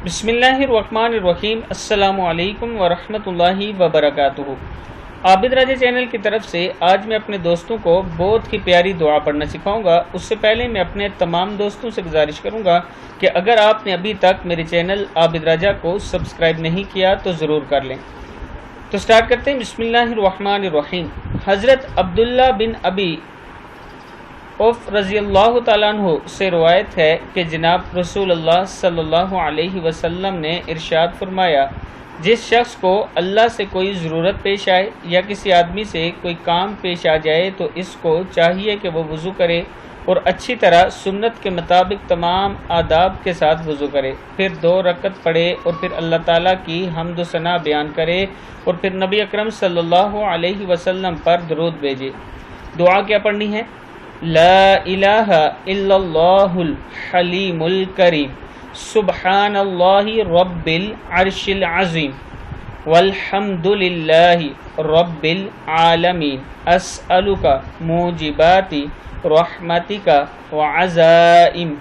بسم اللہ الرحمن الرحیم۔ السلام علیکم ورحمۃ اللہ وبرکاتہ۔ عابد راجہ چینل کی طرف سے آج میں اپنے دوستوں کو بہت ہی پیاری دعا پڑھنا سکھاؤں گا۔ اس سے پہلے میں اپنے تمام دوستوں سے گزارش کروں گا کہ اگر آپ نے ابھی تک میرے چینل عابد راجہ کو سبسکرائب نہیں کیا تو ضرور کر لیں۔ تو سٹارٹ کرتے ہیں۔ بسم اللہ الرحمن الرحیم۔ حضرت عبداللہ بن ابی اوف رضی اللہ تعالیٰ عنہ سے روایت ہے کہ جناب رسول اللہ صلی اللہ علیہ وسلم نے ارشاد فرمایا، جس شخص کو اللہ سے کوئی ضرورت پیش آئے یا کسی آدمی سے کوئی کام پیش آ جائے تو اس کو چاہیے کہ وہ وضو کرے اور اچھی طرح سنت کے مطابق تمام آداب کے ساتھ وضو کرے، پھر 2 رکعت پڑھے اور پھر اللہ تعالیٰ کی حمد و ثنا بیان کرے اور پھر نبی اکرم صلی اللہ علیہ وسلم پر درود بھیجے۔ دعا کیا پڑھنی ہے؟ لا الہ الا اللہ الحلیم الکریم، سبحان اللہ رب العرش العظیم، والحمد للہ رب العالمین، اسألک موجبات رحمتک وعزائم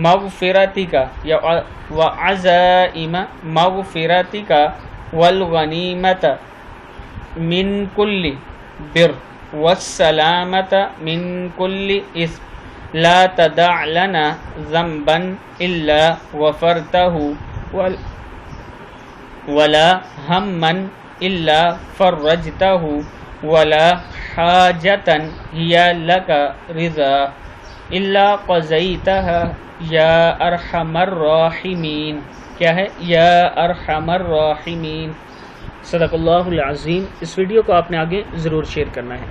مغفرتک وعزائم مغفرتک والغنیمت من کل بر والسلامت من کل اثم، لا تدع لنا ذنبا الا غفرته ولا ہما الا فرجته ولا حاجة هي لك رضا الا قضيتها یا ارحم الراحمین۔ کیا ہے؟ یا ارحم الراحمین۔ صدق اللہ العظیم۔ اس ویڈیو کو آپ نے آگے ضرور شیئر کرنا ہے۔